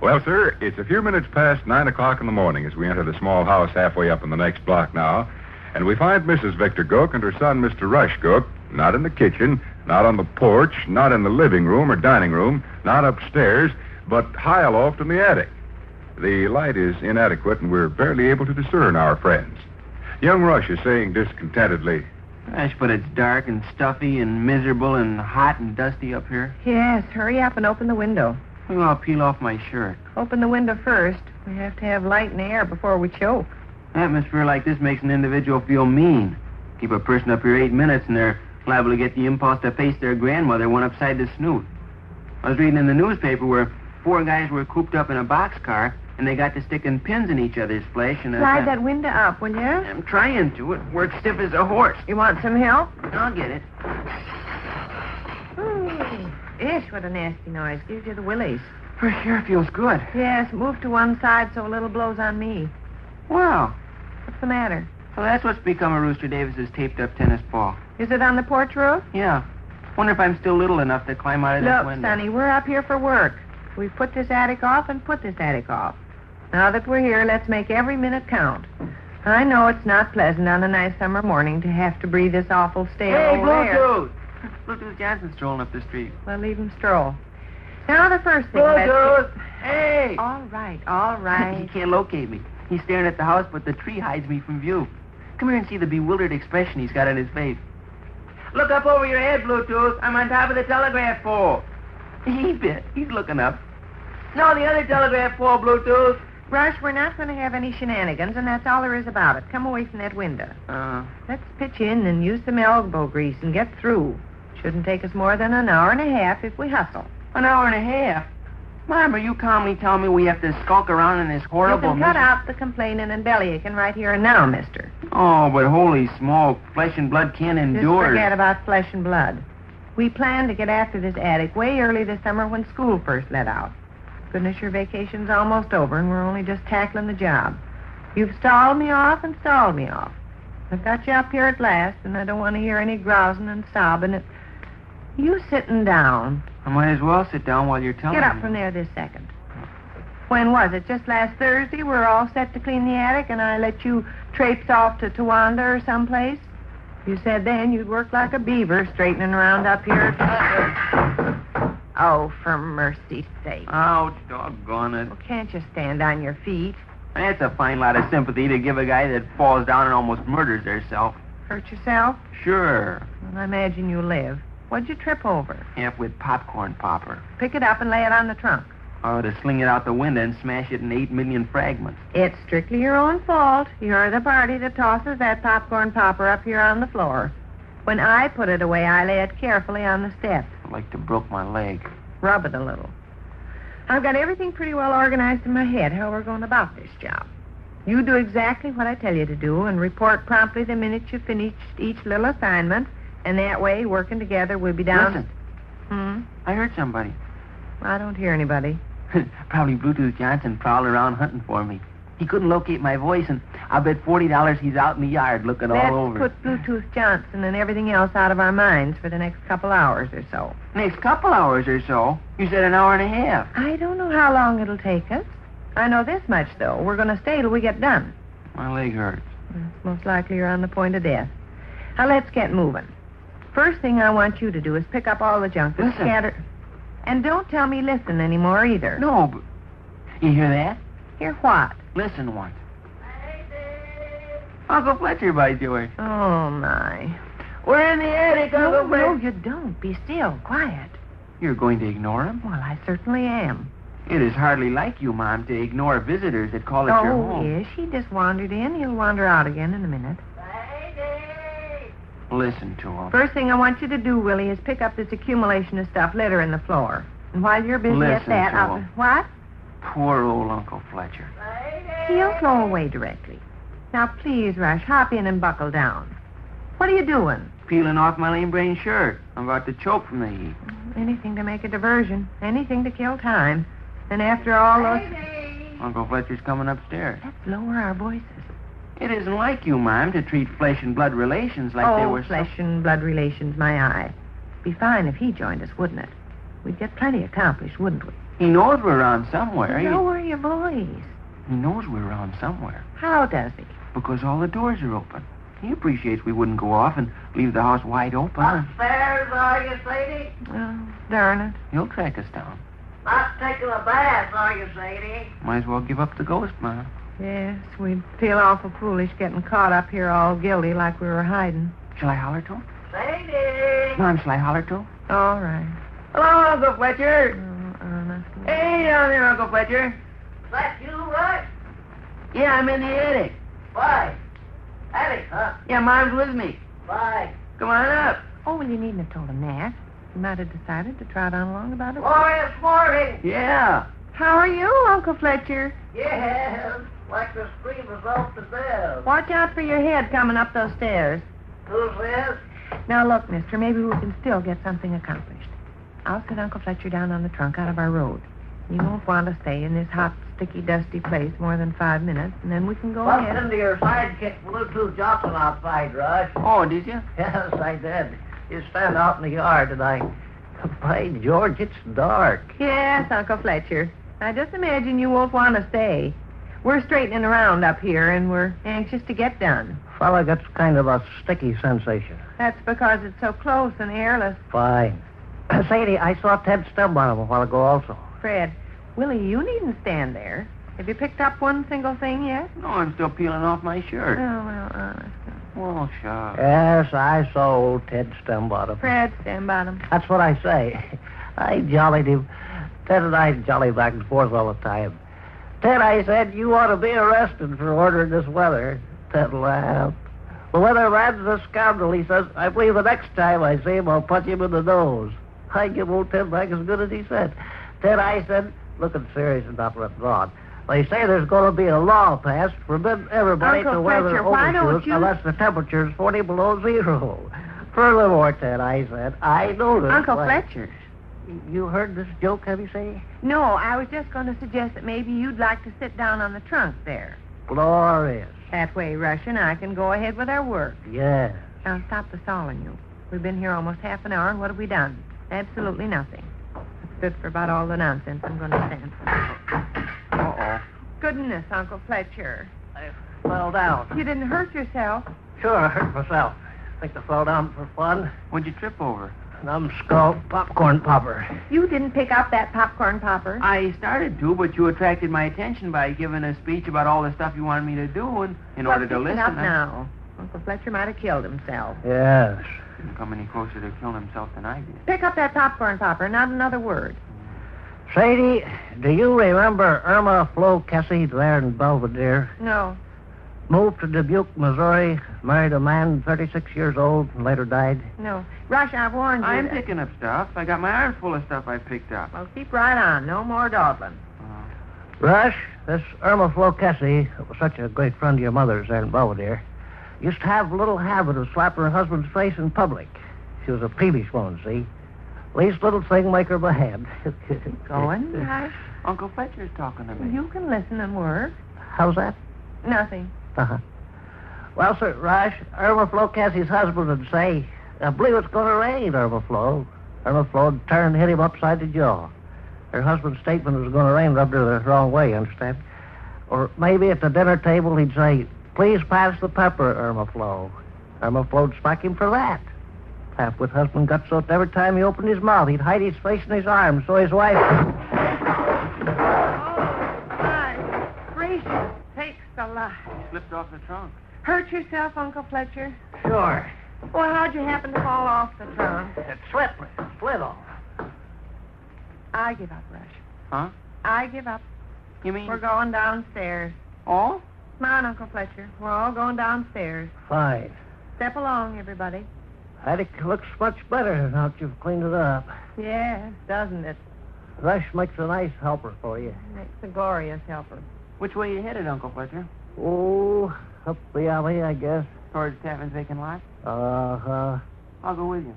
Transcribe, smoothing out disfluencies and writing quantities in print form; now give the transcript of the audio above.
Well, sir, it's a few minutes past 9 o'clock in the morning as we enter the small house halfway up in the next block now, and we find Mrs. Victor Gook and her son, Mr. Rush Gook, not in the kitchen, not on the porch, not in the living room or dining room, not upstairs, but high aloft in the attic. The light is inadequate, and we're barely able to discern our friends. Young Rush is saying discontentedly, Gosh, but it's dark and stuffy and miserable and hot and dusty up here. Yes, hurry up and open the window. Well, I'll peel off my shirt. Open the window first. We have to have light in the air before we choke. Atmosphere like this makes an individual feel mean. Keep a person up here 8 minutes and they're liable to get the impulse to face their grandmother one upside the snoot. I was reading in the newspaper where 4 guys were cooped up in a boxcar and they got to sticking pins in each other's flesh and... Slide that window up, will you? I'm trying to. It works stiff as a horse. You want some help? I'll get it. Ooh, ish, what a nasty noise. Gives you the willies. Fresh air feels good. Yes, move to one side so a little blows on me. Wow. What's the matter? Well, that's what's become of Rooster Davis's taped-up tennis ball. Is it on the porch roof? Yeah. Wonder if I'm still little enough to climb out of this Look, window. Sonny, we're up here for work. We've put this attic off and put this attic off. Now that we're here, let's make every minute count. I know it's not pleasant on a nice summer morning to have to breathe this awful stale Hey, old air. Bluetooth! Bluetooth Johnson's strolling up the street. Well, leave him stroll. Now the first thing... Bluetooth! Hey! All right. He can't locate me. He's staring at the house, but the tree hides me from view. Come here and see the bewildered expression he's got on his face. Look up over your head, Bluetooth. I'm on top of the telegraph pole. He bit. He's looking up. No, the other telegraph pole, Bluetooth. Rush, we're not going to have any shenanigans, and that's all there is about it. Come away from that window. Let's pitch in and use some elbow grease and get through. Shouldn't take us more than an hour and a half if we hustle. An hour and a half? Mom, are you calmly telling me we have to skulk around in this horrible... You can cut out the complaining and bellyaching right here and now, mister. Oh, but holy smoke, flesh and blood can't endure. Just forget about flesh and blood. We planned to get after this attic way early this summer when school first let out. Goodness, your vacation's almost over, and we're only just tackling the job. You've stalled me off and stalled me off. I've got you up here at last, and I don't want to hear any grousing and sobbing. You sitting down. I might as well sit down while you're telling me. Get up from there this second. When was it? Just last Thursday? We're all set to clean the attic, and I let you traipse off to Towanda or someplace? You said then you'd work like a beaver straightening around up here. Oh, for mercy's sake. Oh, doggone it. Well, can't you stand on your feet? That's a fine lot of sympathy to give a guy that falls down and almost murders herself. Hurt yourself? Sure. Well, I imagine you live. What'd you trip over? Half-wit popcorn popper. Pick it up and lay it on the trunk. Oh, to sling it out the window and smash it in 8 million fragments. It's strictly your own fault. You're the party that tosses that popcorn popper up here on the floor. When I put it away, I lay it carefully on the steps. I'd like to broke my leg. Rub it a little. I've got everything pretty well organized in my head, how we're going about this job. You do exactly what I tell you to do and report promptly the minute you finish each little assignment, and that way, working together, we'll be down... Listen. I heard somebody. I don't hear anybody. Probably Bluetooth Johnson prowled around hunting for me. He couldn't locate my voice, and I'll bet $40 he's out in the yard looking all over. Let's put Bluetooth Johnson and everything else out of our minds for the next couple hours or so. Next couple hours or so? You said an hour and a half. I don't know how long it'll take us. I know this much, though. We're going to stay till we get done. My leg hurts. Most likely you're on the point of death. Now, let's get moving. First thing I want you to do is pick up all the junk that's scattered. And don't tell me listen anymore, either. No, but... You hear that? Hear what? Listen once. Uncle Fletcher, by George. Oh, my. We're in the attic, Uncle Fletcher. No, you don't. Be still. Quiet. You're going to ignore him? Well, I certainly am. It is hardly like you, Mom, to ignore visitors that call at your home. Oh, yes. He just wandered in. He'll wander out again in a minute. Listen to him. First thing I want you to do, Willie, is pick up this accumulation of stuff littering the floor. And while you're busy at that, I'll... What? Poor old Uncle Fletcher. He'll flow away directly. Now, please, Rush, hop in and buckle down. What are you doing? Peeling off my lame brain shirt. I'm about to choke from the heat. Anything to make a diversion. Anything to kill time. And after all those... Uncle Fletcher's coming upstairs. Let's lower our voices. It isn't like you, Mom, to treat flesh and blood relations like they were... flesh and blood relations, my eye. Be fine if he joined us, wouldn't it? We'd get plenty accomplished, wouldn't we? He knows we're around somewhere. Lower your voice. He knows we're around somewhere. How does he? Because all the doors are open. He appreciates we wouldn't go off and leave the house wide open. Upstairs, are you, Sadie? Oh, darn it. He'll track us down. Not taking a bath, are you, Sadie? Might as well give up the ghost, Ma. Yes, we'd feel awful foolish getting caught up here all guilty like we were hiding. Shall I holler to him? Sadie! Mom, shall I holler to him? All right. Hello, Uncle Fletcher. Oh, Ernest. Hey, down there, Uncle Fletcher. Is that you, Rush? Yeah, I'm in the attic. Why? Attic, huh? Yeah, Mom's with me. Why? Come on up. Oh, well, you needn't have told him that. You might have decided to trot on along about it. Glorious morning! Yeah. How are you, Uncle Fletcher? Yes, like the scream is off the bell. Watch out for your head coming up those stairs. Who's this? Now, look, mister, maybe we can still get something accomplished. I'll sit Uncle Fletcher down on the trunk out of our road. You won't want to stay in this hot, sticky, dusty place more than 5 minutes, and then we can go Bumped ahead. into your sidekick, Bluetooth Johnson, outside, Rush. Oh, did you? Yes, I did. You stand out in the yard, and by George, it's dark. Yes, Uncle Fletcher. Now, just imagine you won't want to stay. We're straightening around up here, and we're anxious to get done. Fella gets kind of a sticky sensation. That's because it's so close and airless. Fine. Sadie, I saw Ted Stembottom a while ago also. Fred, Willie, you needn't stand there. Have you picked up one single thing yet? No, I'm still peeling off my shirt. Oh, well, honest. Oh, sure. Yes, I saw old Ted Stembottom. Fred, stand bottom. That's what I say. I jollied him. Ted and I jolly back and forth all the time. Ted, I said, you ought to be arrested for ordering this weather. Ted laughed. The weatherman's a scoundrel, he says. I believe the next time I see him, I'll punch him in the nose. I give old Ted back as good as he said. Ted, I said, looking serious and not letting on. They say there's going to be a law passed to forbid everybody Uncle to wear their Fletcher, why don't overshoes you- unless the temperature's 40 below zero. Furthermore, Ted, I said, I noticed... Uncle Fletcher. You heard this joke, have you, Sadie? No, I was just going to suggest that maybe you'd like to sit down on the trunk there. Glorious. That way, Rush and I can go ahead with our work. Yes. Now, stop the stalling, you. We've been here almost half an hour, and what have we done? Absolutely nothing. That's good for about all the nonsense I'm going to stand for. Uh-oh. Goodness, Uncle Fletcher. I fell down. You didn't hurt yourself. Sure, I hurt myself. Think I fell down for fun. What'd you trip over? Numbskull popcorn popper. You didn't pick up that popcorn popper. I started to, but you attracted my attention by giving a speech about all the stuff you wanted me to do, and in order to Pick listen... it up now. Uncle Fletcher might have killed himself. Yes. Didn't come any closer to killing himself than I did. Pick up that popcorn popper, not another word. Sadie, do you remember Irma Flo Kessie there in Belvedere? No. Moved to Dubuque, Missouri, married a man 36 years old, and later died. No. Rush, I've warned you. I'm picking up stuff. I got my arms full of stuff I picked up. Well, keep right on. No more dawdling. Rush, this Irma Flo Kessie, that was such a great friend of your mother's there in Belvedere, used to have a little habit of slapping her husband's face in public. She was a peevish woman, see? Least little thing make her mad. Going, Rush? Uncle Fletcher's talking to me. You can listen and work. How's that? Nothing. Uh-huh. Well, sir, Rush, Irma Flo Kessie's husband would say, I believe it's going to rain, Irma Flo. Irma Flo would turn and hit him upside the jaw. Her husband's statement was going to rain rubbed her the wrong way, you understand? Or maybe at the dinner table he'd say, please pass the pepper, Irma Flo. Irma Flo'd smack him for that. Half-wit husband got so that every time he opened his mouth, he'd hide his face in his arms so his wife... My gracious sakes alive. Slipped off the trunk. Hurt yourself, Uncle Fletcher? Sure. Well, how'd you happen to fall off the trunk? It's slippery. Split off. I give up, Rush. Huh? I give up. You mean... We're going downstairs. Oh? Come on, Uncle Fletcher. We're all going downstairs. Fine. Step along, everybody. Attic looks much better now that you've cleaned it up. Yes, doesn't it? Rush makes a nice helper for you. Makes a glorious helper. Which way you headed, Uncle Fletcher? Oh, up the alley, I guess. Towards Tavin's vacant lot? Uh-huh. I'll go with you.